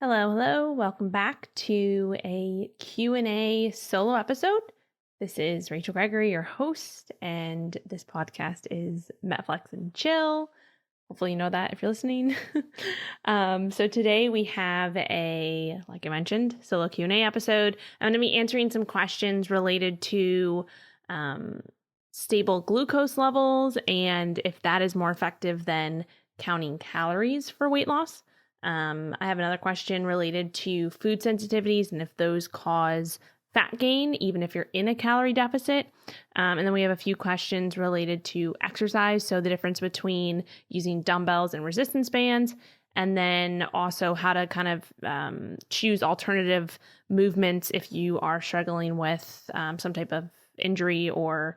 Hello. Welcome back to a Q&A solo episode. This is Rachel Gregory, your host, and this podcast is MetFlex and Chill. Hopefully you know that if you're listening. So today we have like I mentioned, solo Q&A episode. I'm going to be answering some questions related to stable glucose levels and if that is more effective than counting calories for weight loss. I have another question related to food sensitivities and if those cause fat gain, even if you're in a calorie deficit. And then we have a few questions related to exercise. So the difference between using dumbbells and resistance bands, and then also how to kind of choose alternative movements if you are struggling with some type of injury or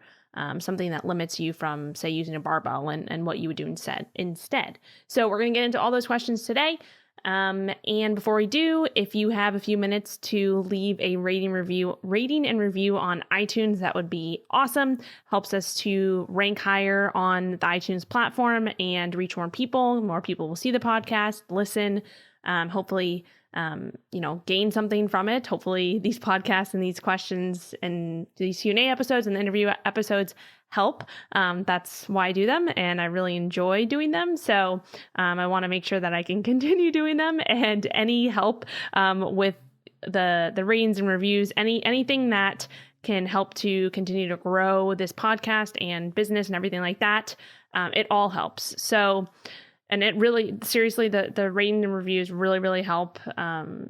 something that limits you from, say, using a barbell and what you would do instead. So we're going to get into all those questions today. And before we do, if you have a few minutes to leave a rating and review on iTunes, that would be awesome. Helps us to rank higher on the iTunes platform and reach more people. More people will see the podcast, listen, hopefully gain something from it. Hopefully these podcasts and these questions and these Q&A episodes and the interview episodes help. That's why I do them, and I really enjoy doing them. So I want to make sure that I can continue doing them, and any help with the ratings and reviews, anything that can help to continue to grow this podcast and business and everything like that, it all helps. So, and it really, seriously, the rating and reviews really, really help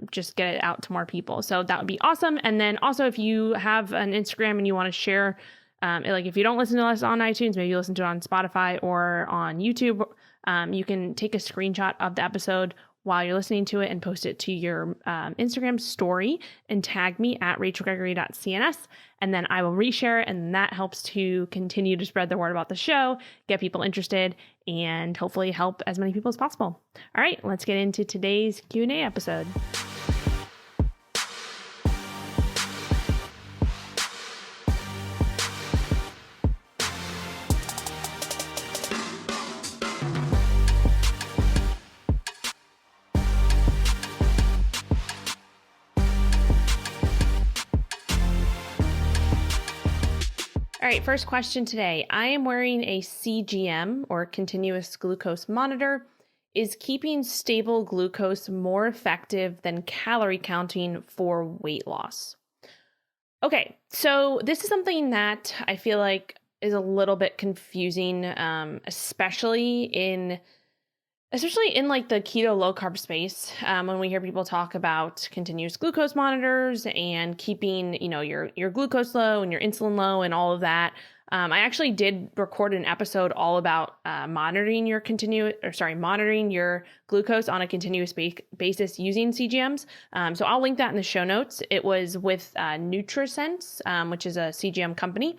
just get it out to more people. So that would be awesome. And then also if you have an Instagram and you want to share, like if you don't listen to us on iTunes, maybe you listen to it on Spotify or on YouTube, you can take a screenshot of the episode while you're listening to it and post it to your Instagram story and tag me at rachelgregory.cns, and then I will reshare it, and that helps to continue to spread the word about the show, get people interested, and hopefully help as many people as possible. All right, let's get into today's Q&A episode. All right, first question today. I am wearing a CGM or continuous glucose monitor. Is keeping stable glucose more effective than calorie counting for weight loss? Okay, so this is something that I feel like is a little bit confusing, especially in like the keto low carb space, when we hear people talk about continuous glucose monitors and keeping, your glucose low and your insulin low and all of that. I actually did record an episode all about monitoring your glucose on a continuous basis using CGMs. So I'll link that in the show notes. It was with NutriSense, which is a CGM company.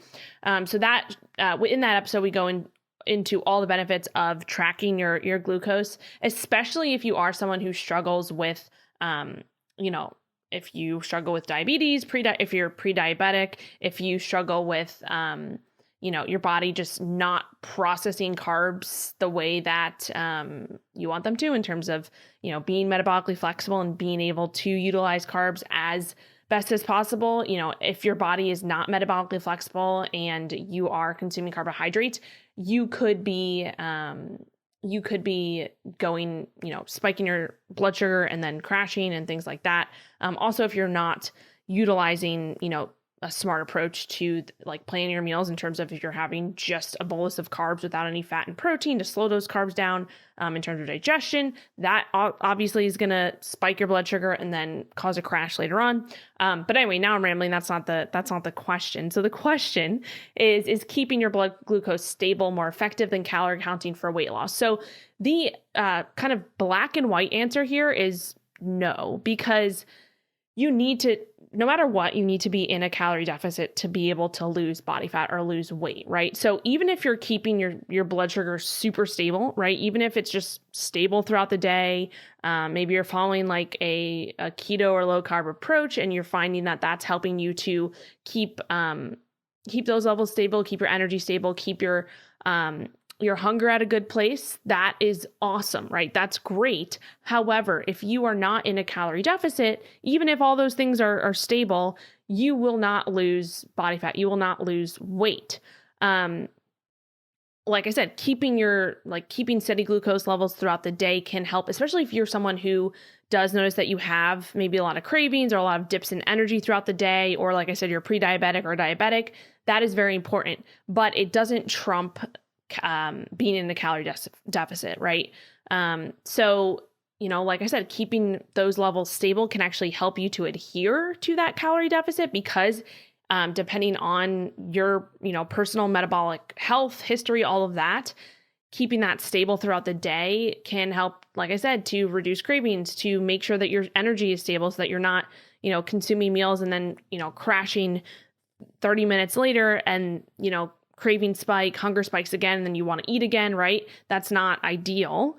So that in that episode we go into all the benefits of tracking your glucose, especially if you are someone who struggles with, if you struggle with diabetes, if you're pre-diabetic, if you struggle with, your body just not processing carbs the way that you want them to in terms of, being metabolically flexible and being able to utilize carbs as best as possible. If your body is not metabolically flexible and you are consuming carbohydrates, you could be going, spiking your blood sugar and then crashing and things like that. Also, if you're not utilizing, a smart approach to like planning your meals in terms of if you're having just a bolus of carbs without any fat and protein to slow those carbs down in terms of digestion, that obviously is going to spike your blood sugar and then cause a crash later on. But anyway, now I'm rambling. That's not the question. So the question is keeping your blood glucose stable more effective than calorie counting for weight loss? So the kind of black and white answer here is no, because no matter what, you need to be in a calorie deficit to be able to lose body fat or lose weight, right? So even if you're keeping your blood sugar super stable, right? Even if it's just stable throughout the day, maybe you're following like a keto or low carb approach and you're finding that that's helping you to keep those levels stable, keep your energy stable, keep your your hunger at a good place, that is awesome, right? That's great. However, if you are not in a calorie deficit, even if all those things are stable, you will not lose body fat. You will not lose weight. Like I said, keeping steady glucose levels throughout the day can help, especially if you're someone who does notice that you have maybe a lot of cravings or a lot of dips in energy throughout the day, or like I said, you're pre-diabetic or diabetic. That is very important, but it doesn't trump being in a calorie deficit, right? So, like I said, keeping those levels stable can actually help you to adhere to that calorie deficit, because depending on your, personal metabolic health history, all of that, keeping that stable throughout the day can help, like I said, to reduce cravings, to make sure that your energy is stable so that you're not, consuming meals and then, crashing 30 minutes later and, craving spike, hunger spikes again, and then you want to eat again, right? That's not ideal.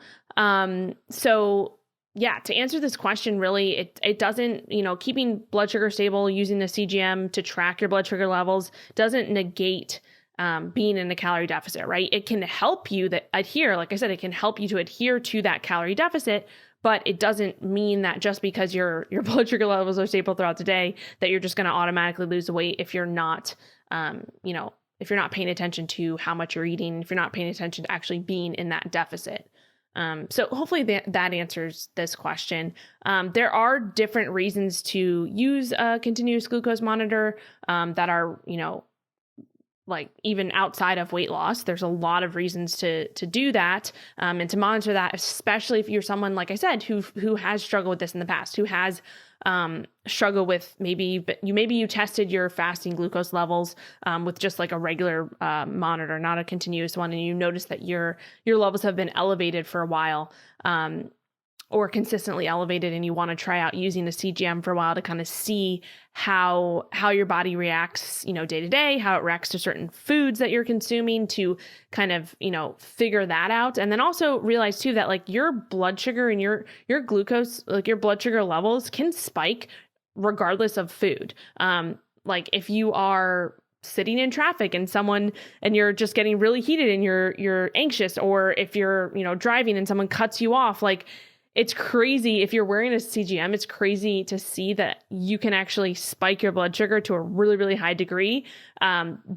So yeah, to answer this question, really, it doesn't, keeping blood sugar stable using the CGM to track your blood sugar levels doesn't negate being in a calorie deficit, right? It can help you adhere. Like I said, it can help you to adhere to that calorie deficit, but it doesn't mean that just because your blood sugar levels are stable throughout the day, that you're just going to automatically lose the weight if you're not, if you're not paying attention to how much you're eating, if you're not paying attention to actually being in that deficit. So hopefully that answers this question. There are different reasons to use a continuous glucose monitor that are, like even outside of weight loss. There's a lot of reasons to do that and to monitor that, especially if you're someone, like I said, who has struggled with this in the past, who has struggled with maybe you tested your fasting glucose levels with just like a regular monitor, not a continuous one, and you notice that your levels have been elevated for a while, or consistently elevated, and you want to try out using the CGM for a while to kind of see how your body reacts, day to day, how it reacts to certain foods that you're consuming, to kind of, figure that out. And then also realize too that like your blood sugar and your glucose, like your blood sugar levels can spike regardless of food. Like if you are sitting in traffic and you're just getting really heated and you're anxious, or if you're, driving and someone cuts you off, like it's crazy. If you're wearing a CGM, it's crazy to see that you can actually spike your blood sugar to a really, really high degree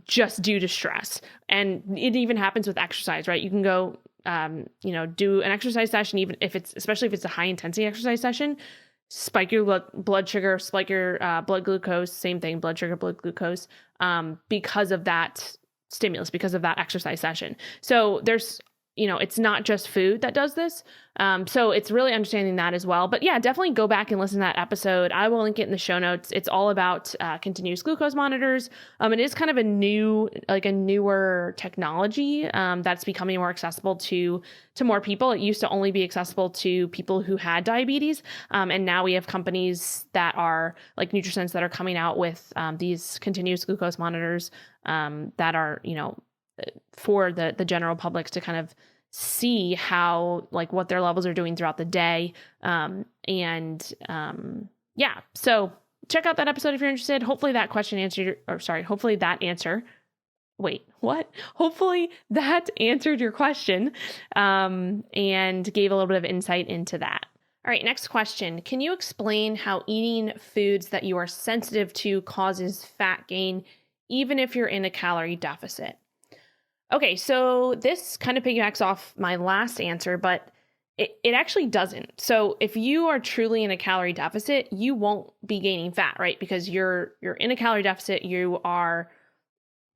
just due to stress. And it even happens with exercise, right? You can go, do an exercise session, even if especially if it's a high intensity exercise session, spike your blood sugar, spike your blood glucose, same thing, blood sugar, blood glucose, because of that stimulus, because of that exercise session. So there's, it's not just food that does this. So it's really understanding that as well. But yeah, definitely go back and listen to that episode. I will link it in the show notes. It's all about continuous glucose monitors. It is kind of a newer technology that's becoming more accessible to more people. It used to only be accessible to people who had diabetes. And now we have companies that are like Nutrisense that are coming out with these continuous glucose monitors that are, for the general public to kind of see how, like, what their levels are doing throughout the day. Yeah, so check out that episode if you're interested. Hopefully that answered your question and gave a little bit of insight into that. All right, next question. Can you explain how eating foods that you are sensitive to causes fat gain, even if you're in a calorie deficit? Okay, so this kind of piggybacks off my last answer, but it actually doesn't. So if you are truly in a calorie deficit, you won't be gaining fat, right? Because you're in a calorie deficit. You are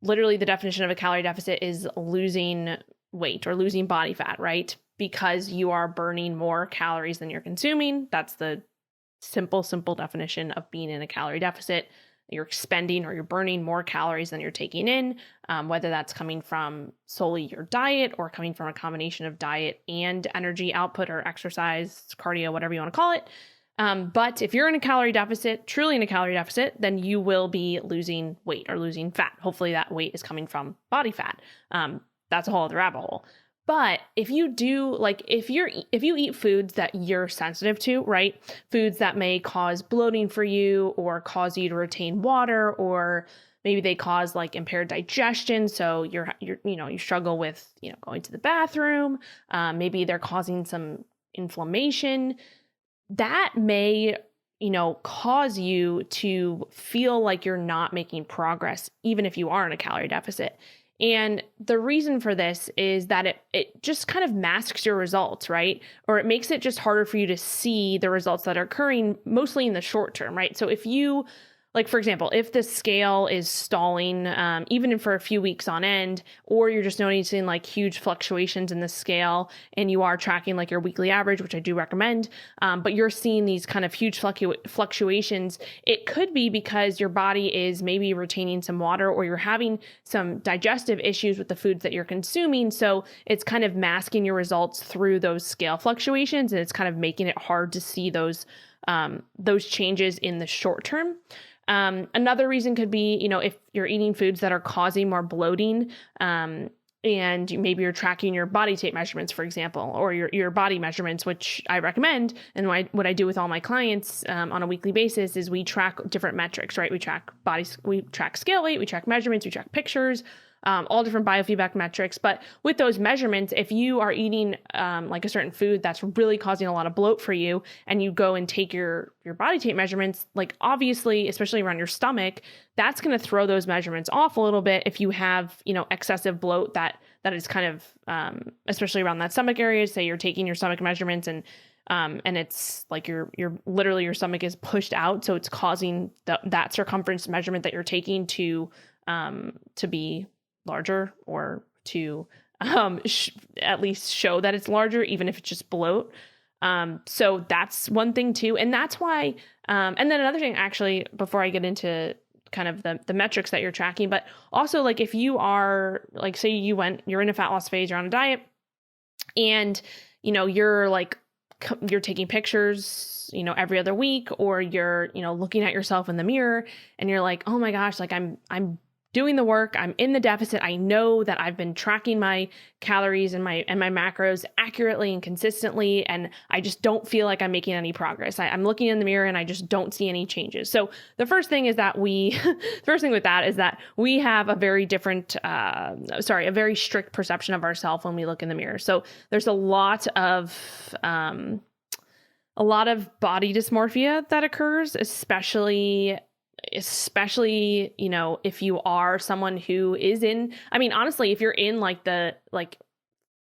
literally, the definition of a calorie deficit is losing weight or losing body fat, right? Because you are burning more calories than you're consuming. That's the simple definition of being in a calorie deficit. You're expending or you're burning more calories than you're taking in, whether that's coming from solely your diet or coming from a combination of diet and energy output or exercise, cardio, whatever you want to call it. But if you're in a calorie deficit, truly in a calorie deficit, then you will be losing weight or losing fat. Hopefully that weight is coming from body fat. That's a whole other rabbit hole. But if you do, like, if you eat foods that you're sensitive to, right? Foods that may cause bloating for you or cause you to retain water or maybe they cause like impaired digestion. So you struggle with, going to the bathroom. Maybe they're causing some inflammation. That may, cause you to feel like you're not making progress, even if you are in a calorie deficit. And the reason for this is that it just kind of masks your results, right? Or it makes it just harder for you to see the results that are occurring mostly in the short term, right? So if you, like, for example, if the scale is stalling, even for a few weeks on end, or you're just noticing like huge fluctuations in the scale and you are tracking like your weekly average, which I do recommend, but you're seeing these kind of huge fluctuations, it could be because your body is maybe retaining some water or you're having some digestive issues with the foods that you're consuming. So it's kind of masking your results through those scale fluctuations, and it's kind of making it hard to see those changes in the short term. Another reason could be, if you're eating foods that are causing more bloating, and maybe you're tracking your body tape measurements, for example, or your body measurements, which I recommend. And what I do with all my clients on a weekly basis is we track different metrics, right? We track scale weight, we track measurements, we track pictures, all different biofeedback metrics. But with those measurements, if you are eating like a certain food that's really causing a lot of bloat for you, and you go and take your body tape measurements, like obviously, especially around your stomach, that's going to throw those measurements off a little bit if you have, excessive bloat that is kind of, especially around that stomach area. Say you're taking your stomach measurements and it's like your literally your stomach is pushed out. So it's causing that circumference measurement that you're taking to be larger, or to at least show that it's larger, even if it's just bloat. So that's one thing too. And that's why, and then another thing actually, before I get into kind of the metrics that you're tracking, but also like if you are like, say you're in a fat loss phase, you're on a diet, and, you're taking pictures, every other week, or you're, looking at yourself in the mirror and you're like, oh my gosh, like I'm doing the work, I'm in the deficit. I know that I've been tracking my calories and my macros accurately and consistently, and I just don't feel like I'm making any progress. I'm looking in the mirror and I just don't see any changes. So the first thing is that the first thing with that is that we have a very different, a very strict perception of ourselves when we look in the mirror. So there's a lot of body dysmorphia that occurs, especially, if you are someone who is honestly, if you're in like the,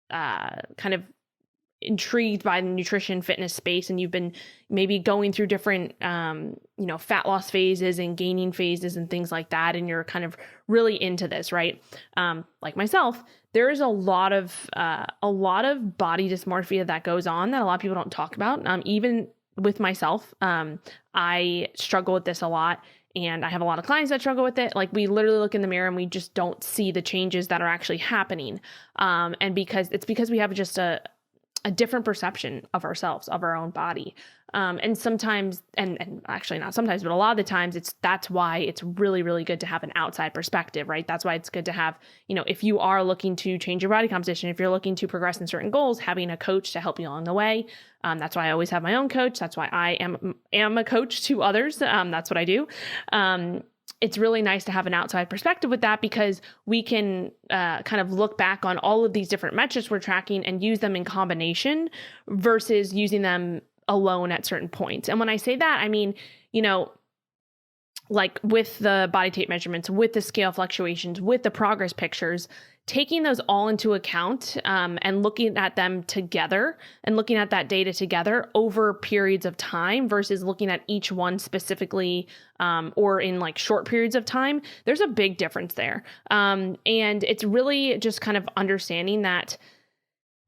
kind of intrigued by the nutrition fitness space, and you've been maybe going through different, fat loss phases and gaining phases and things like that, and you're kind of really into this, right? Like myself, there is a lot of body dysmorphia that goes on that a lot of people don't talk about. Even with myself, I struggle with this a lot, and I have a lot of clients that struggle with it. Like, we literally look in the mirror and we just don't see the changes that are actually happening. And because we have just a different perception of ourselves, of our own body. And sometimes, and actually not sometimes, but a lot of the times that's why it's really, really good to have an outside perspective, right? That's why it's good to have, if you are looking to change your body composition, if you're looking to progress in certain goals, having a coach to help you along the way. That's why I always have my own coach. That's why I am a coach to others. That's what I do. It's really nice to have an outside perspective with that, because we can kind of look back on all of these different metrics we're tracking and use them in combination versus using them alone at certain points. And when I say that, I mean, like with the body tape measurements, with the scale fluctuations, with the progress pictures, taking those all into account, and looking at them together and looking at that data together over periods of time versus looking at each one specifically, or in like short periods of time, there's a big difference there. And it's really just kind of understanding that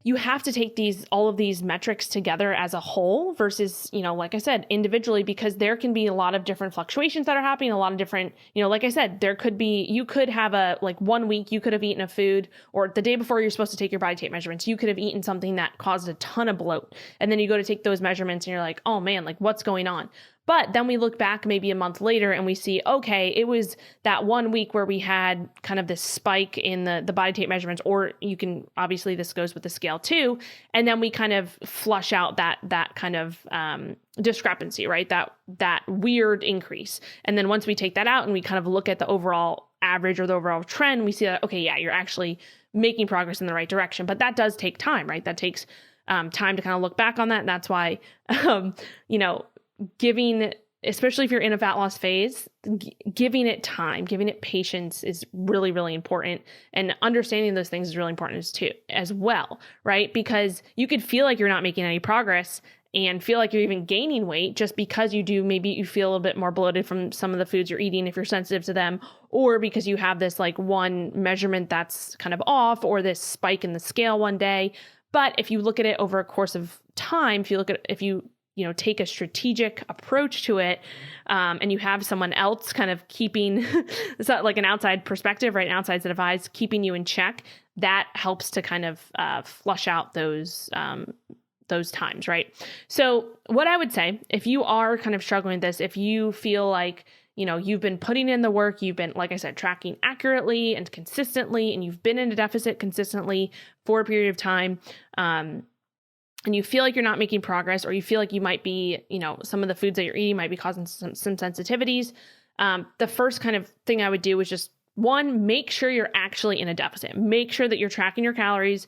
you have to take all of these metrics together as a whole versus, like I said, individually, because there can be a lot of different fluctuations that are happening, a lot of different, like I said, you could have 1 week, you could have eaten a food, or the day before you're supposed to take your body tape measurements, you could have eaten something that caused a ton of bloat. And then you go to take those measurements and you're like, oh man, like what's going on? But then we look back maybe a month later and we see, okay, it was that 1 week where we had kind of this spike in the body tape measurements, or you can, obviously this goes with the scale too. And then we kind of flush out that kind of discrepancy, right? That weird increase. And then once we take that out and we kind of look at the overall average or the overall trend, we see that, okay, yeah, you're actually making progress in the right direction. But that does take time, right? That takes time to kind of look back on that. And that's why, giving, especially if you're in a fat loss phase, giving it time, giving it patience is really, really important. And understanding those things is really important as well, right? Because you could feel like you're not making any progress and feel like you're even gaining weight just because maybe you feel a little bit more bloated from some of the foods you're eating if you're sensitive to them, or because you have this like one measurement that's kind of off, or this spike in the scale one day. But if you look at it over a course of time, if you take a strategic approach to it, and you have someone else kind of keeping, it's not like an outside perspective, right? An outside set of eyes keeping you in check, that helps to kind of flush out those times, right? So what I would say, if you are kind of struggling with this, if you feel like, you've been putting in the work, you've been, like I said, tracking accurately and consistently, and you've been in a deficit consistently for a period of time, and you feel like you're not making progress, or you feel like you might be, some of the foods that you're eating might be causing some sensitivities, the first kind of thing I would do is just, one, make sure you're actually in a deficit. Make sure that you're tracking your calories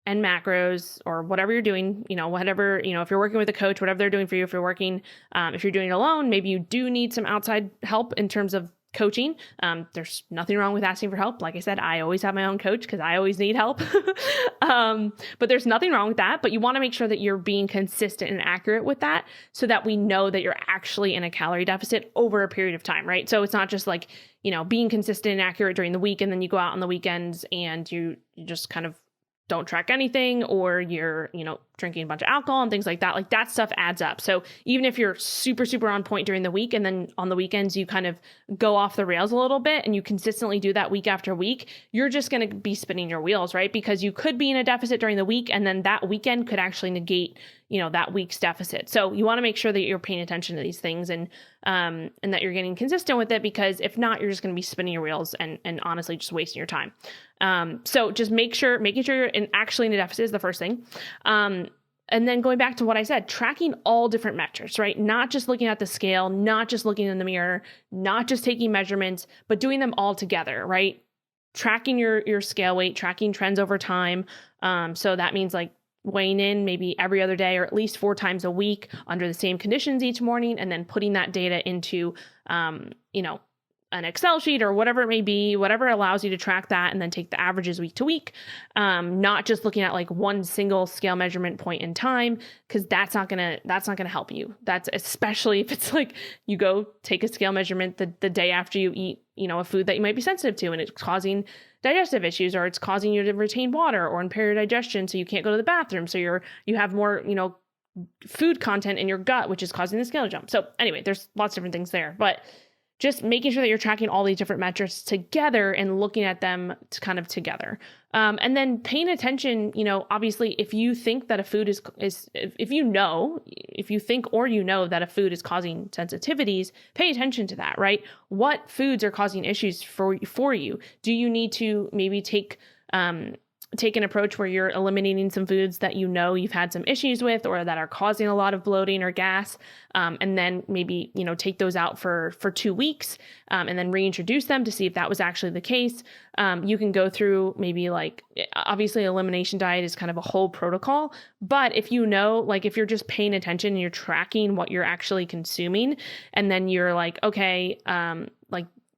and macros, or whatever you're doing, whatever, if you're working with a coach, whatever they're doing for you. If you're working, if you're doing it alone, maybe you do need some outside help in terms of coaching. There's nothing wrong with asking for help. Like I said, I always have my own coach because I always need help. But there's nothing wrong with that. But you want to make sure that you're being consistent and accurate with that, so that we know that you're actually in a calorie deficit over a period of time, right? So it's not just like, being consistent and accurate during the week, and then you go out on the weekends and you just kind of don't track anything, or you're, drinking a bunch of alcohol and things like that. Like, that stuff adds up. So even if you're super, super on point during the week, and then on the weekends you kind of go off the rails a little bit, and you consistently do that week after week, you're just going to be spinning your wheels, right? Because you could be in a deficit during the week, and then that weekend could actually negate, that week's deficit. So you want to make sure that you're paying attention to these things, and that you're getting consistent with it, because if not, you're just going to be spinning your wheels and honestly just wasting your time. So just making sure you're actually in a deficit is the first thing. And then going back to what I said, tracking all different metrics, right? Not just looking at the scale, not just looking in the mirror, not just taking measurements, but doing them all together, right? Tracking your scale weight, tracking trends over time. So that means like weighing in maybe every other day, or at least 4 times a week under the same conditions each morning, and then putting that data into, an Excel sheet or whatever it may be, whatever allows you to track that, and then take the averages week to week. Not just looking at like one single scale measurement point in time, because that's not gonna help you. That's especially if it's like you go take a scale measurement the day after you eat, a food that you might be sensitive to, and it's causing digestive issues, or it's causing you to retain water or impair your digestion, so you can't go to the bathroom. So you have more, food content in your gut, which is causing the scale to jump. So anyway, there's lots of different things there, but just making sure that you're tracking all these different metrics together and looking at them kind of together. And then paying attention, obviously, if you think that a food if you think that a food is causing sensitivities, pay attention to that, right? What foods are causing issues for you? Do you need to maybe take an approach where you're eliminating some foods that you've had some issues with, or that are causing a lot of bloating or gas, and then maybe take those out for 2 weeks, and then reintroduce them to see if that was actually the case. You can go through maybe like, obviously elimination diet is kind of a whole protocol, but if if you're just paying attention and you're tracking what you're actually consuming, and then you're like, okay,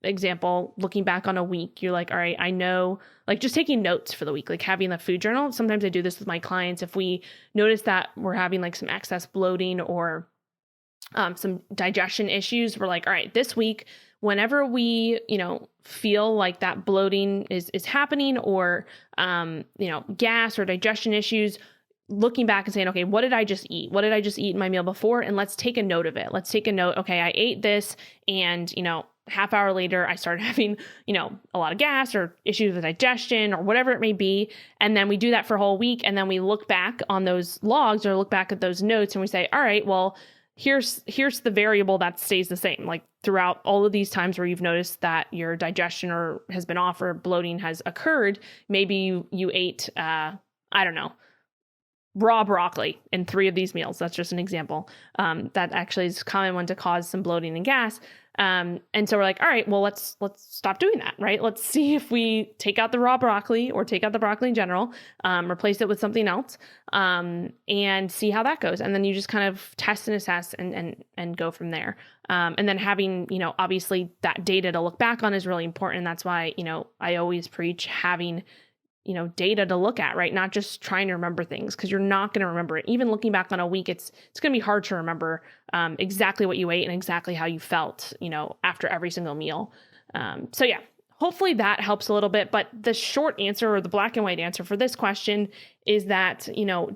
example, looking back on a week, you're like, all right, I know, like just taking notes for the week, like having a food journal. Sometimes I do this with my clients. If we notice that we're having like some excess bloating or some digestion issues, we're like, all right, this week, whenever we, feel like that bloating is happening, or, gas or digestion issues, looking back and saying, okay, what did I just eat? What did I just eat in my meal before? And let's take a note of it. Let's take a note. Okay, I ate this, and, half hour later, I started having, a lot of gas or issues with digestion or whatever it may be. And then we do that for a whole week. And then we look back on those logs, or look back at those notes, and we say, all right, well, here's the variable that stays the same. Like throughout all of these times where you've noticed that your digestion has been off or bloating has occurred, maybe you ate, I don't know, raw broccoli in 3 of these meals. That's just an example. That actually is a common one to cause some bloating and gas. And so we're like, all right, well, let's stop doing that, right? Let's see if we take out the raw broccoli or take out the broccoli in general, replace it with something else, and see how that goes. And then you just kind of test and assess and go from there. And then having, obviously that data to look back on is really important. That's why, I always preach having data to look at, right? Not just trying to remember things, because you're not going to remember it. Even looking back on a week, it's going to be hard to remember exactly what you ate and exactly how you felt, after every single meal. So yeah, hopefully that helps a little bit. But the short answer, or the black and white answer for this question, is that,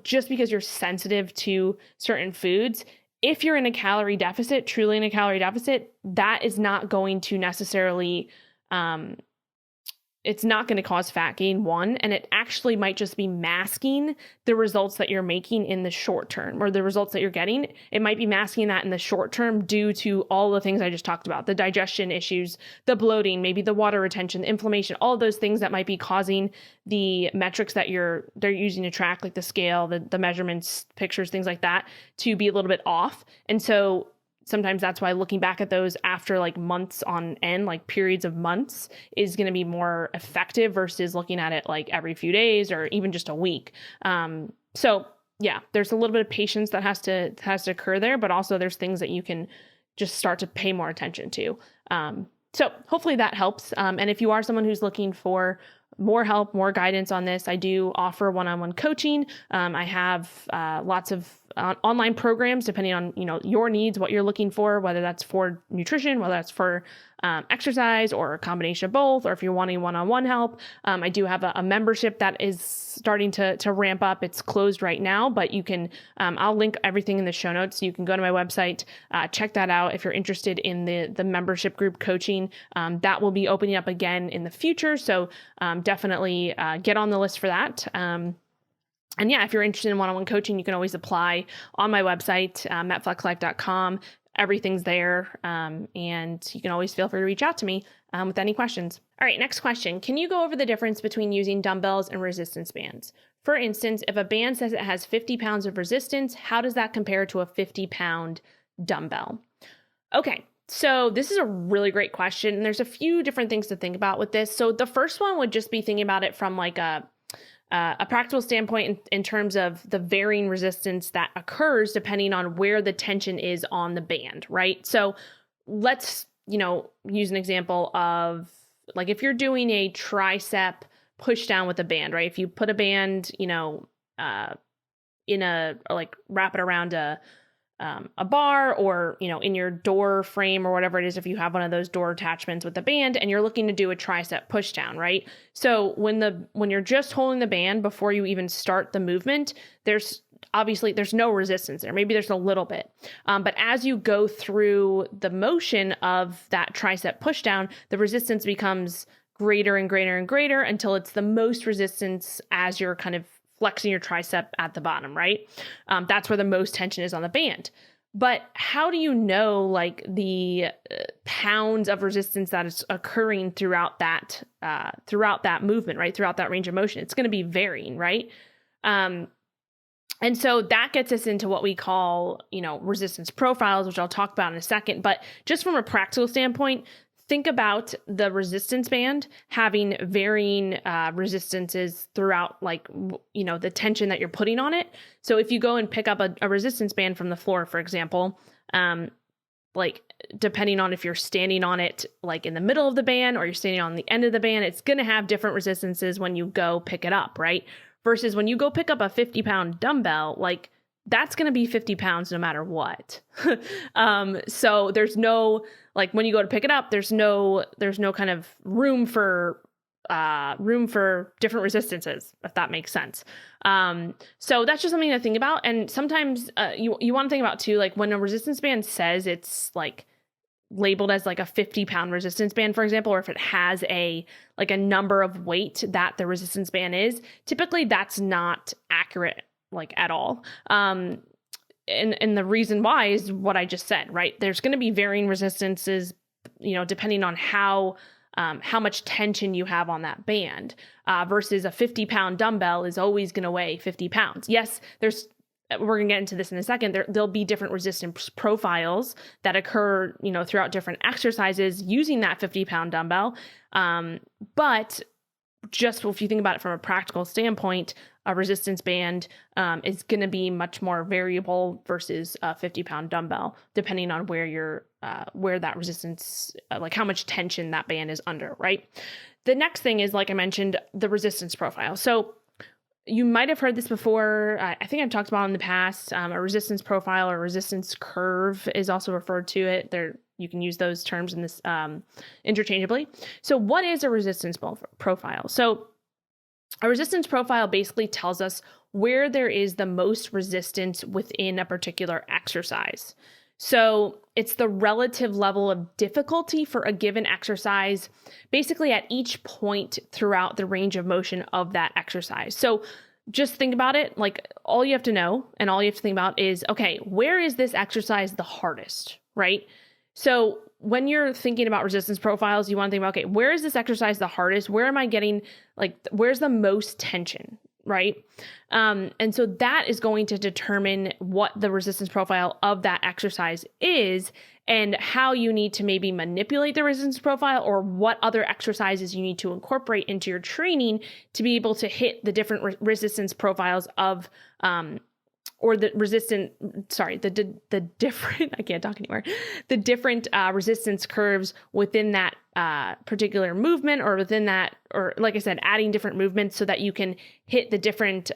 just because you're sensitive to certain foods, if you're in a calorie deficit, truly in a calorie deficit, that is not going to necessarily, it's not going to cause fat gain, one, and it actually might just be masking the results that you're making in the short term, or the results that you're getting. It might be masking that in the short term due to all the things I just talked about, the digestion issues, the bloating, maybe the water retention, the inflammation, all of those things that might be causing the metrics that they're using to track, like the scale, the measurements, pictures, things like that, to be a little bit off. And so sometimes that's why looking back at those after like months on end, like periods of months, is going to be more effective versus looking at it like every few days or even just a week. So yeah, there's a little bit of patience that has to occur there, but also there's things that you can just start to pay more attention to. So hopefully that helps. And if you are someone who's looking for more help, more guidance on this, I do offer one-on-one coaching. I have lots of online programs depending on your needs, what you're looking for, whether that's for nutrition, whether that's for exercise, or a combination of both, or if you're wanting one-on-one help. I do have a membership that is starting to ramp up. It's closed right now, but you can, I'll link everything in the show notes. You can go to my website, check that out. If you're interested in the membership group coaching, that will be opening up again in the future. So definitely get on the list for that. And yeah, if you're interested in one-on-one coaching, you can always apply on my website, metflexlife.com. Everything's there. And you can always feel free to reach out to me with any questions. All right, next question. Can you go over the difference between using dumbbells and resistance bands? For instance, if a band says it has 50 pounds of resistance, how does that compare to a 50-pound dumbbell? Okay, so this is a really great question. And there's a few different things to think about with this. So the first one would just be thinking about it from like a practical standpoint in terms of the varying resistance that occurs depending on where the tension is on the band, right? So let's, use an example of like if you're doing a tricep push down with a band, right? If you put a band, wrap it around a bar, or, in your door frame or whatever it is, if you have one of those door attachments with the band and you're looking to do a tricep push down, right? So when you're just holding the band before you even start the movement, there's no resistance there. Maybe there's a little bit. But as you go through the motion of that tricep push down, the resistance becomes greater and greater and greater until it's the most resistance as you're kind of flexing your tricep at the bottom, right? That's where the most tension is on the band. But how do you know like the pounds of resistance that is occurring throughout that movement, right? Throughout that range of motion, it's going to be varying, right? And so that gets us into what we call, resistance profiles, which I'll talk about in a second. But just from a practical standpoint, think about the resistance band having varying resistances throughout, the tension that you're putting on it. So if you go and pick up a resistance band from the floor, for example, depending on if you're standing on it like in the middle of the band or you're standing on the end of the band, it's going to have different resistances when you go pick it up, right? Versus when you go pick up a 50-pound dumbbell, that's going to be 50 pounds no matter what. So there's no, when you go to pick it up, there's no kind of room for different resistances, if that makes sense. So that's just something to think about. And sometimes you want to think about too, when a resistance band says it's labeled as a 50-pound resistance band, for example, or if it has a number of weight that the resistance band is, typically that's not accurate at all. and the reason why is what I just said, right? There's going to be varying resistances, depending on how much tension you have on that band, versus a 50-pound dumbbell is always going to weigh 50 pounds. Yes, we're going to get into this in a second. There'll be different resistance profiles that occur, throughout different exercises using that 50-pound dumbbell. But just if you think about it from a practical standpoint, a resistance band is going to be much more variable versus a 50-pound dumbbell, depending on where that resistance, like how much tension that band is under, right? The next thing is, like I mentioned, the resistance profile. So you might have heard this before. I think I've talked about it in the past. A resistance profile or resistance curve is also referred to it. You can use those terms in this interchangeably. So what is a resistance profile? So a resistance profile basically tells us where there is the most resistance within a particular exercise. So it's the relative level of difficulty for a given exercise, basically at each point throughout the range of motion of that exercise. So just think about it, like all you have to know and all you have to think about is, okay, where is this exercise the hardest, right? So when you're thinking about resistance profiles, you want to think about, okay, where is this exercise the hardest? Where am I getting, where's the most tension, right? And so that is going to determine what the resistance profile of that exercise is and how you need to maybe manipulate the resistance profile, or what other exercises you need to incorporate into your training to be able to hit the different resistance profiles of, the different, I can't talk anymore, the different resistance curves within that particular movement, or within that, or like I said, adding different movements so that you can hit the different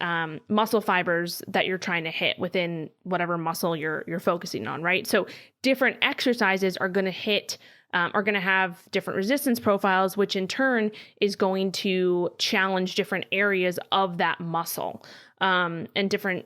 muscle fibers that you're trying to hit within whatever muscle you're focusing on, right? So different exercises are going to have different resistance profiles, which in turn is going to challenge different areas of that muscle, and different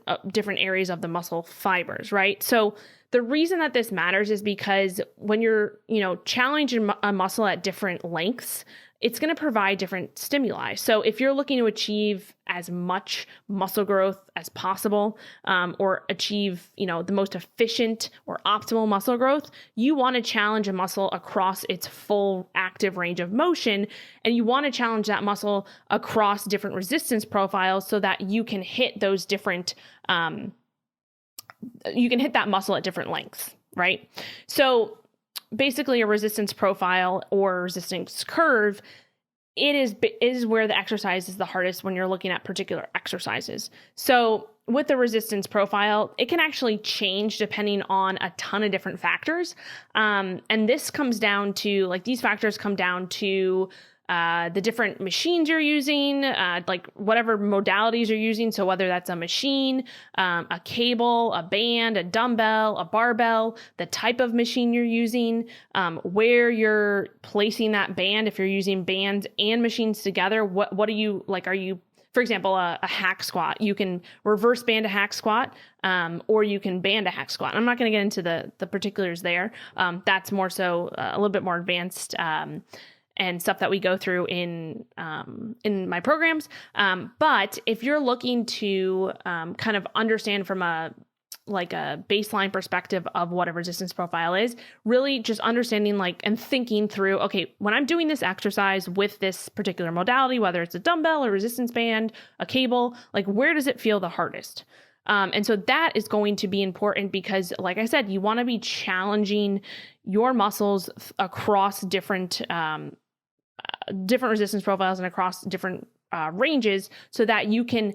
areas of the muscle fibers, right? So the reason that this matters is because when you're, challenging a muscle at different lengths, it's going to provide different stimuli. So if you're looking to achieve as much muscle growth as possible, or achieve, the most efficient or optimal muscle growth, you want to challenge a muscle across its full active range of motion. And you want to challenge that muscle across different resistance profiles so that you can hit those different, you can hit that muscle at different lengths, right? So basically a resistance profile or resistance curve, it is where the exercise is the hardest when you're looking at particular exercises. So with the resistance profile, it can actually change depending on a ton of different factors. And this comes down to, these factors come down to the different machines you're using, whatever modalities you're using. So whether that's a machine, a cable, a band, a dumbbell, a barbell, the type of machine you're using, where you're placing that band. If you're using bands and machines together, what are you, are you, for example, a hack squat, you can reverse band a hack squat, or you can band a hack squat. I'm not going to get into the particulars there. That's more so a little bit more advanced, and stuff that we go through in my programs. But if you're looking to kind of understand from a baseline perspective of what a resistance profile is, really just understanding and thinking through, okay, when I'm doing this exercise with this particular modality, whether it's a dumbbell, a resistance band, a cable, where does it feel the hardest? And so that is going to be important because, like I said, you want to be challenging your muscles across different resistance profiles and across different ranges, so that you can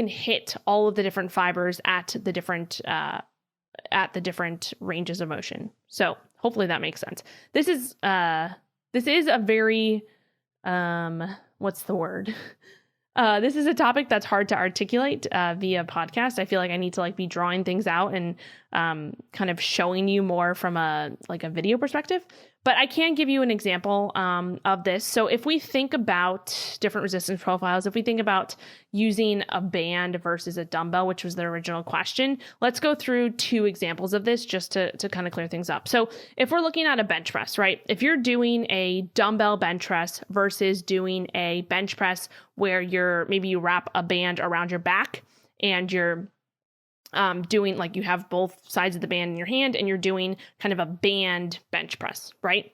hit all of the different fibers at the different ranges of motion. So hopefully that makes sense. This is a very what's the word? This is a topic that's hard to articulate via podcast. I feel like I need to be drawing things out and kind of showing you more from a video perspective. But I can give you an example of this. So if we think about different resistance profiles, if we think about using a band versus a dumbbell, which was the original question, let's go through two examples of this just to kind of clear things up. So if we're looking at a bench press, right? If you're doing a dumbbell bench press versus doing a bench press where maybe you wrap a band around your back and you're doing like you have both sides of the band in your hand and you're doing kind of a band bench press, right?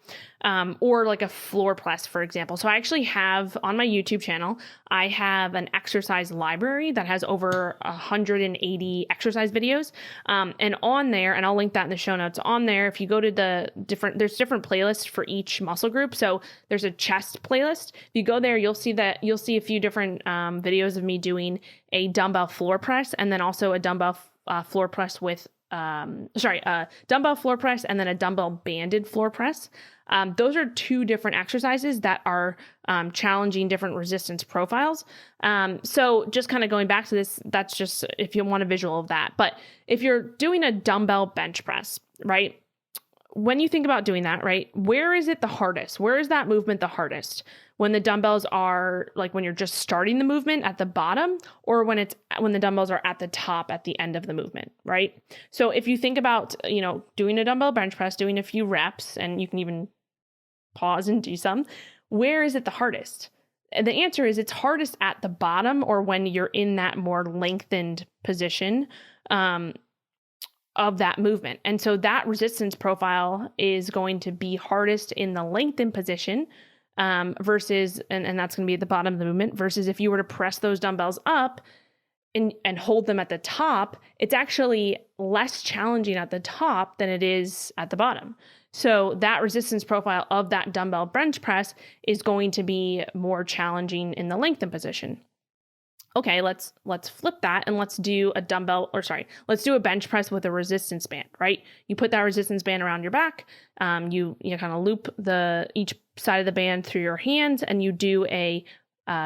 Or like a floor press, for example. So I actually have on my YouTube channel, I have an exercise library that has over 180 exercise videos. And on there, and I'll link that in the show notes, on there, if you go to there's different playlists for each muscle group. So there's a chest playlist. If you go there, you'll see a few different videos of me doing a dumbbell floor press and then also a dumbbell floor press with, dumbbell floor press and then a dumbbell banded floor press. Those are two different exercises that are challenging different resistance profiles. So just kind of going back to this, that's just if you want a visual of that. But if you're doing a dumbbell bench press, right? When you think about doing that, right, where is it the hardest? Where is that movement the hardest? When the dumbbells are like when you're just starting the movement at the bottom, or when the dumbbells are at the top at the end of the movement, right? So if you think about, doing a dumbbell bench press, doing a few reps, and you can even pause and do some, where is it the hardest? And the answer is it's hardest at the bottom, or when you're in that more lengthened position of that movement. And so that resistance profile is going to be hardest in the lengthened position versus, and that's going to be at the bottom of the movement, versus if you were to press those dumbbells up and hold them at the top, it's actually less challenging at the top than it is at the bottom. So that resistance profile of that dumbbell bench press is going to be more challenging in the lengthened position. Okay, let's flip that and let's do a bench press with a resistance band, right? You put that resistance band around your back, you kind of loop each side of the band through your hands, and you do a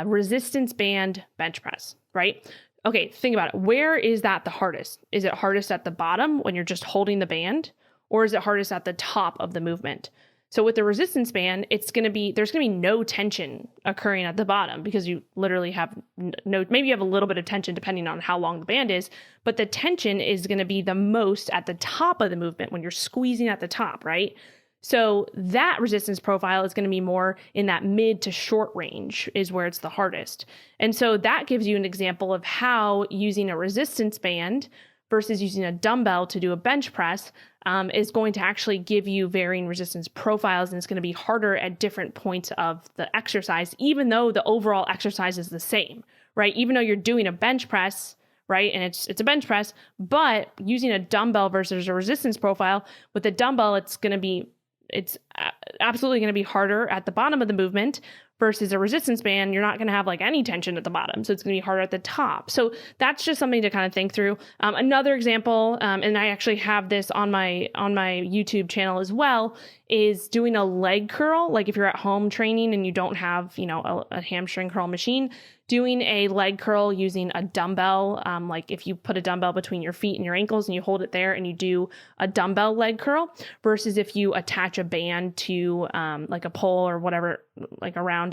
resistance band bench press, right? Okay, think about it. Where is that the hardest? Is it hardest at the bottom when you're just holding the band, or is it hardest at the top of the movement? So with the resistance band, there's going to be no tension occurring at the bottom because you literally have maybe you have a little bit of tension depending on how long the band is, but the tension is going to be the most at the top of the movement when you're squeezing at the top, right? So that resistance profile is going to be more in that mid to short range is where it's the hardest. And so that gives you an example of how using a resistance band versus using a dumbbell to do a bench press is going to actually give you varying resistance profiles, and it's going to be harder at different points of the exercise, even though the overall exercise is the same, right? Even though you're doing a bench press, right? And it's a bench press, but using a dumbbell versus a resistance profile, with a dumbbell, it's absolutely going to be harder at the bottom of the movement. Versus a resistance band, you're not going to have like any tension at the bottom. So it's going to be harder at the top. So that's just something to kind of think through. Another example, and I actually have this on my YouTube channel as well, is doing a leg curl. Like if you're at home training and you don't have, a hamstring curl machine, doing a leg curl using a dumbbell. Like if you put a dumbbell between your feet and your ankles and you hold it there and you do a dumbbell leg curl, versus if you attach a band to like a pole or whatever, like around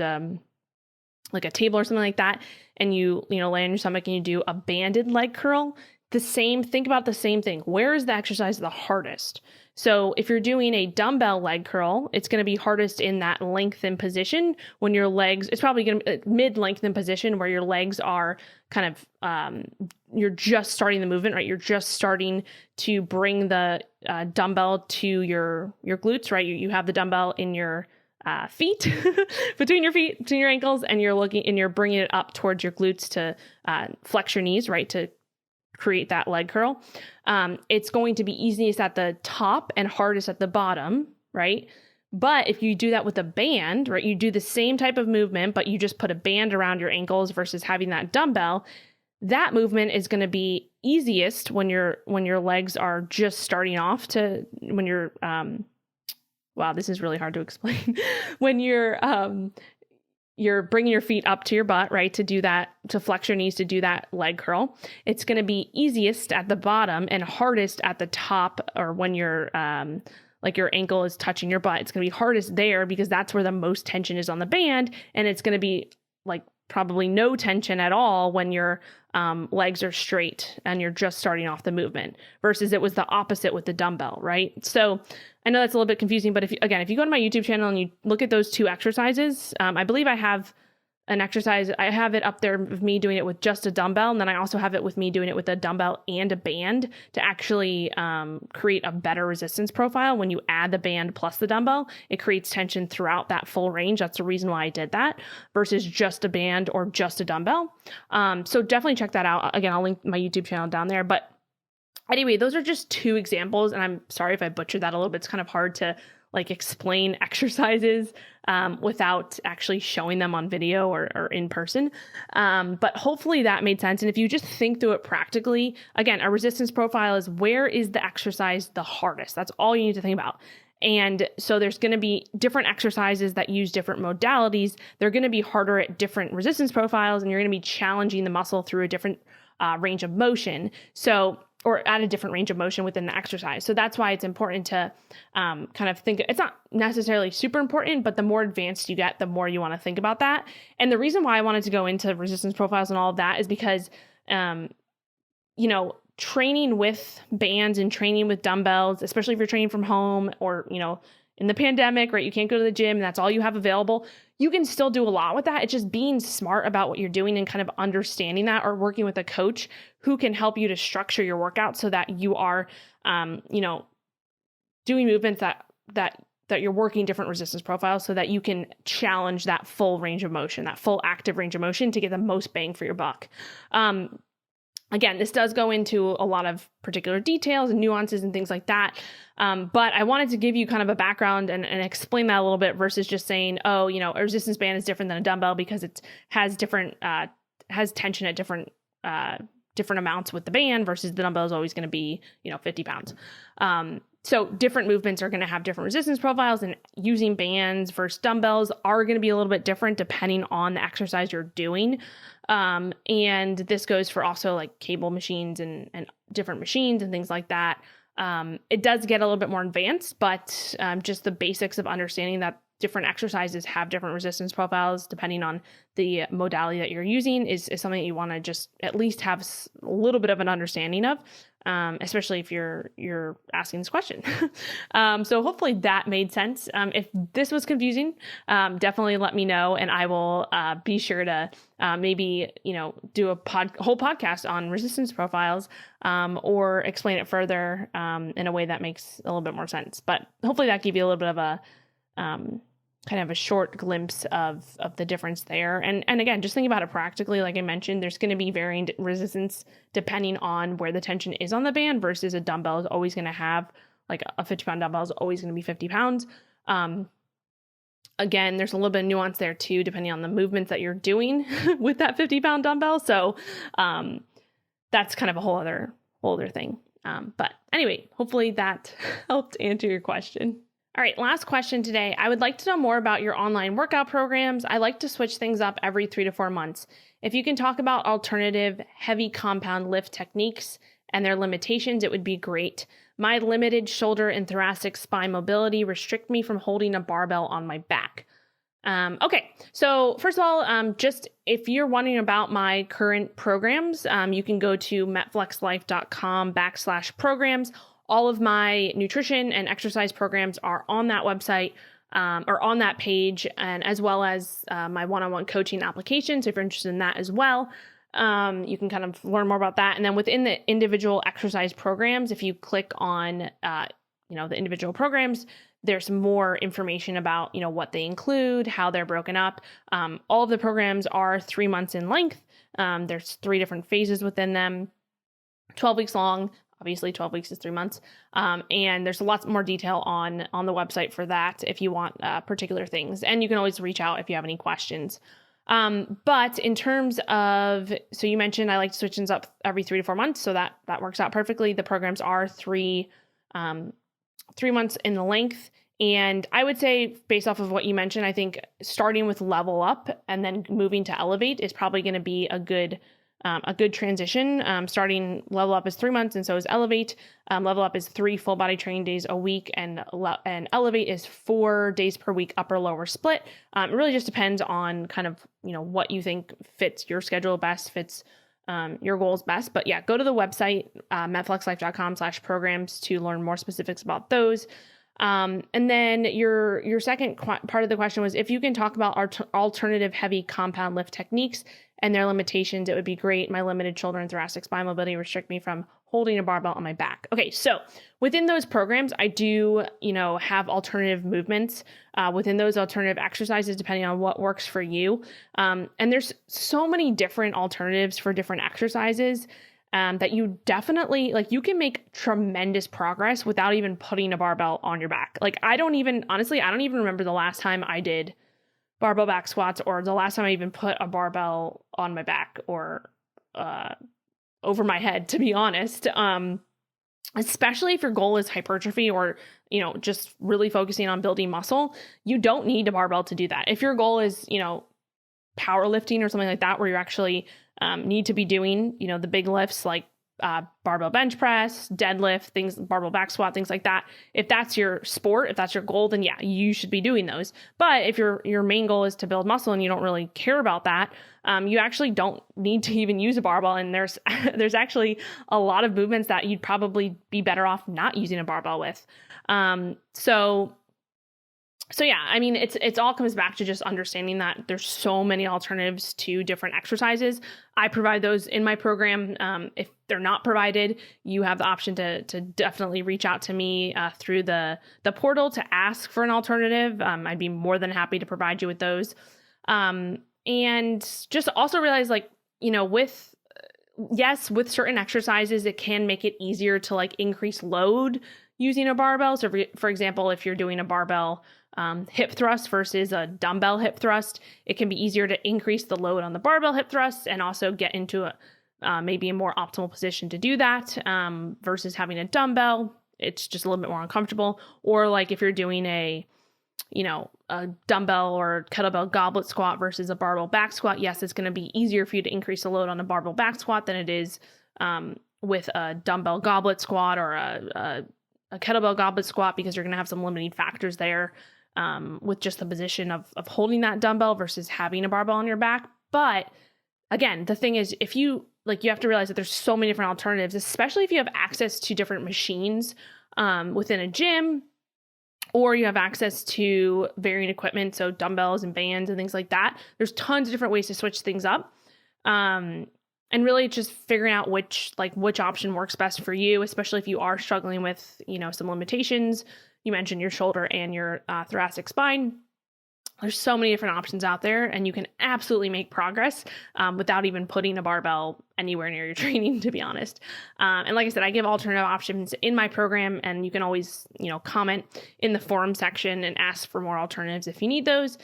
like a table or something like that, and you lay on your stomach and you do a banded leg curl. Think about the same thing. Where is the exercise the hardest? So if you're doing a dumbbell leg curl, it's going to be hardest in that lengthened position when your legs, it's probably going to be mid-lengthened position where your legs are kind of, you're just starting the movement, right? You're just starting to bring the dumbbell to your glutes, right? You have the dumbbell in your feet, between your ankles, and you're bringing it up towards your glutes to flex your knees, right? To create that leg curl. It's going to be easiest at the top and hardest at the bottom, right? But if you do that with a band, right, you do the same type of movement, but you just put a band around your ankles versus having that dumbbell, that movement is going to be easiest when your legs are just starting off when you're, wow, this is really hard to explain. When you're bringing your feet up to your butt, right, to do that, to flex your knees, to do that leg curl. It's going to be easiest at the bottom and hardest at the top, or when you're like your ankle is touching your butt. It's going to be hardest there because that's where the most tension is on the band, and it's going to be like probably no tension at all when your legs are straight and you're just starting off the movement, versus it was the opposite with the dumbbell, right? So I know that's a little bit confusing, but if you go to my YouTube channel and you look at those two exercises, I believe I have an exercise. I have it up there of me doing it with just a dumbbell. And then I also have it with me doing it with a dumbbell and a band to actually create a better resistance profile. When you add the band plus the dumbbell, it creates tension throughout that full range. That's the reason why I did that versus just a band or just a dumbbell. So definitely check that out. Again, I'll link my YouTube channel down there. But anyway, those are just 2 examples. And I'm sorry if I butchered that a little bit. It's kind of hard to explain exercises without actually showing them on video or in person. But hopefully that made sense. And if you just think through it practically, again, a resistance profile is where is the exercise the hardest? That's all you need to think about. And so there's going to be different exercises that use different modalities. They're going to be harder at different resistance profiles, and you're going to be challenging the muscle through a different range of motion. Or at a different range of motion within the exercise. So that's why it's important to kind of think, it's not necessarily super important, but the more advanced you get, the more you want to think about that. And the reason why I wanted to go into resistance profiles and all of that is because, training with bands and training with dumbbells, especially if you're training from home or, in the pandemic, right? You can't go to the gym and that's all you have available. You can still do a lot with that. It's just being smart about what you're doing and kind of understanding that, or working with a coach who can help you to structure your workout so that you are, doing movements that you're working different resistance profiles so that you can challenge that full range of motion, that full active range of motion to get the most bang for your buck. Again, this does go into a lot of particular details and nuances and things like that. But I wanted to give you kind of a background and explain that a little bit versus just saying, a resistance band is different than a dumbbell because it has has tension at different amounts with the band versus the dumbbell is always going to be, 50 pounds. So different movements are going to have different resistance profiles, and using bands versus dumbbells are going to be a little bit different depending on the exercise you're doing. And this goes for also like cable machines and different machines and things like that. It does get a little bit more advanced, but just the basics of understanding that different exercises have different resistance profiles depending on the modality that you're using is something that you want to just at least have a little bit of an understanding of, especially if you're asking this question. So hopefully that made sense. If this was confusing, definitely let me know, and I will be sure to maybe do a whole podcast on resistance profiles, or explain it further in a way that makes a little bit more sense. But hopefully that gave you a little bit of a kind of a short glimpse of the difference there. And again, just think about it practically. Like I mentioned, there's going to be varying resistance depending on where the tension is on the band versus a dumbbell is always going to have, like a 50-pound dumbbell is always going to be 50 pounds. Again, there's a little bit of nuance there too, depending on the movements that you're doing with that 50-pound dumbbell. So that's kind of a whole other thing. But anyway, hopefully that helped answer your question. All right, last question today. I would like to know more about your online workout programs. I like to switch things up every 3 to 4 months. If you can talk about alternative heavy compound lift techniques and their limitations, it would be great. My limited shoulder and thoracic spine mobility restrict me from holding a barbell on my back. Okay, so first of all, just if you're wondering about my current programs, you can go to metflexlife.com/programs. All of my nutrition and exercise programs are on that website, or on that page, and as well as my one-on-one coaching application. So if you're interested in that as well, you can kind of learn more about that. And then within the individual exercise programs, if you click on, the individual programs, there's more information about, what they include, how they're broken up. All of the programs are 3 months in length. There's 3 different phases within them, 12 weeks long. Obviously 12 weeks is 3 months. And there's lots more detail on the website for that if you want particular things. And you can always reach out if you have any questions. But in terms of, so you mentioned I like to switch things up every 3 to 4 months. So that works out perfectly. The programs are 3 months in the length. And I would say, based off of what you mentioned, I think starting with Level Up and then moving to Elevate is probably going to be a good transition. Starting Level Up is 3 months, and so is Elevate. Level Up is 3 full body training days a week, and Elevate is 4 days per week, upper lower split. It really just depends on kind of what you think fits your schedule best, fits your goals best. But yeah, go to the website metflexlife.com/programs to learn more specifics about those. And then your second part of the question was, if you can talk about alternative heavy compound lift techniques and their limitations, it would be great. My limited shoulder and thoracic spine mobility restrict me from holding a barbell on my back. Okay, so within those programs, I do, have alternative movements within those alternative exercises, depending on what works for you. And there's so many different alternatives for different exercises that you definitely, you can make tremendous progress without even putting a barbell on your back. I don't even remember the last time I did barbell back squats, or the last time I even put a barbell on my back or over my head, to be honest. Especially if your goal is hypertrophy or, just really focusing on building muscle, you don't need a barbell to do that. If your goal is, powerlifting or something like that, where you actually need to be doing, the big lifts like barbell bench press, deadlift, things, barbell back squat, things like that. If that's your sport, if that's your goal, then yeah, you should be doing those. But if your main goal is to build muscle and you don't really care about that, you actually don't need to even use a barbell. And there's actually a lot of movements that you'd probably be better off not using a barbell with. So yeah, I mean, it's all comes back to just understanding that there's so many alternatives to different exercises. I provide those in my program. If they're not provided, you have the option to definitely reach out to me through the portal to ask for an alternative. I'd be more than happy to provide you with those. And just also realize, with certain exercises, it can make it easier to increase load using a barbell. So for example, if you're doing a barbell hip thrust versus a dumbbell hip thrust, it can be easier to increase the load on the barbell hip thrust and also get into maybe a more optimal position to do that versus having a dumbbell. It's just a little bit more uncomfortable. Or if you're doing a dumbbell or kettlebell goblet squat versus a barbell back squat, yes, it's going to be easier for you to increase the load on a barbell back squat than it is with a dumbbell goblet squat or a kettlebell goblet squat, because you're going to have some limiting factors there with just the position of holding that dumbbell versus having a barbell on your back. But again, the thing is, if you you have to realize that there's so many different alternatives, especially if you have access to different machines within a gym, or you have access to varying equipment, so dumbbells and bands and things like that. There's tons of different ways to switch things up. And really just figuring out which option works best for you, especially if you are struggling with, some limitations. You mentioned your shoulder and your thoracic spine. There's so many different options out there, and you can absolutely make progress without even putting a barbell anywhere near your training, to be honest. And like I said, I give alternative options in my program, and you can always, comment in the forum section and ask for more alternatives if you need those.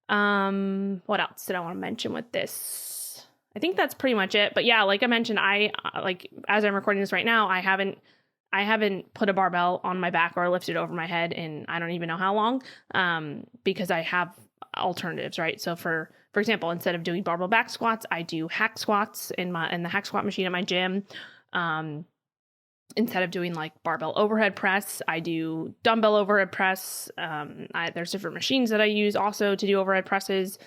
What else did I want to mention with this? I think that's pretty much it. But yeah, like I mentioned, as I'm recording this right now, I haven't put a barbell on my back or lifted over my head in I don't even know how long, because I have alternatives, right? So for example, instead of doing barbell back squats, I do hack squats in the hack squat machine at my gym. Instead of doing barbell overhead press, I do dumbbell overhead press. There's different machines that I use also to do overhead presses.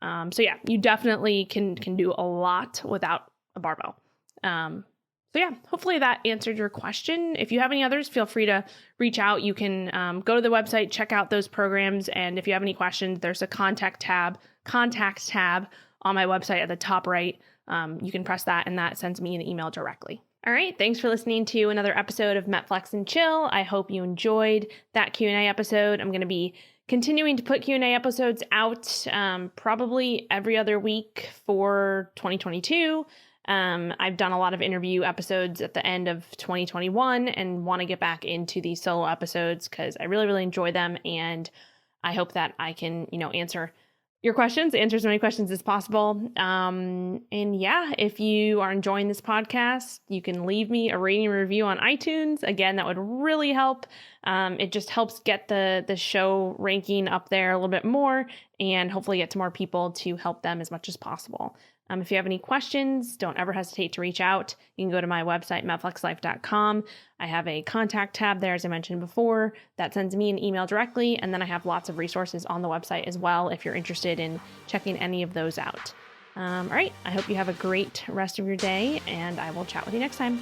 So yeah, you definitely can do a lot without a barbell. So yeah, hopefully that answered your question. If you have any others, feel free to reach out. You can go to the website, check out those programs. And if you have any questions, there's a contact tab on my website at the top right. You can press that and that sends me an email directly. All right. Thanks for listening to another episode of MetFlex and Chill. I hope you enjoyed that Q&A episode. I'm going to be continuing to put Q&A episodes out probably every other week for 2022. I've done a lot of interview episodes at the end of 2021 and want to get back into these solo episodes because I really, really enjoy them. And I hope that I can, answer your questions, answer as many questions as possible. And yeah, if you are enjoying this podcast, you can leave me a rating and review on iTunes. Again, that would really help. It just helps get the show ranking up there a little bit more and hopefully get to more people to help them as much as possible. If you have any questions, don't ever hesitate to reach out. You can go to my website, metflexlife.com. I have a contact tab there, as I mentioned before, that sends me an email directly. And then I have lots of resources on the website as well if you're interested in checking any of those out. All right. I hope you have a great rest of your day, and I will chat with you next time.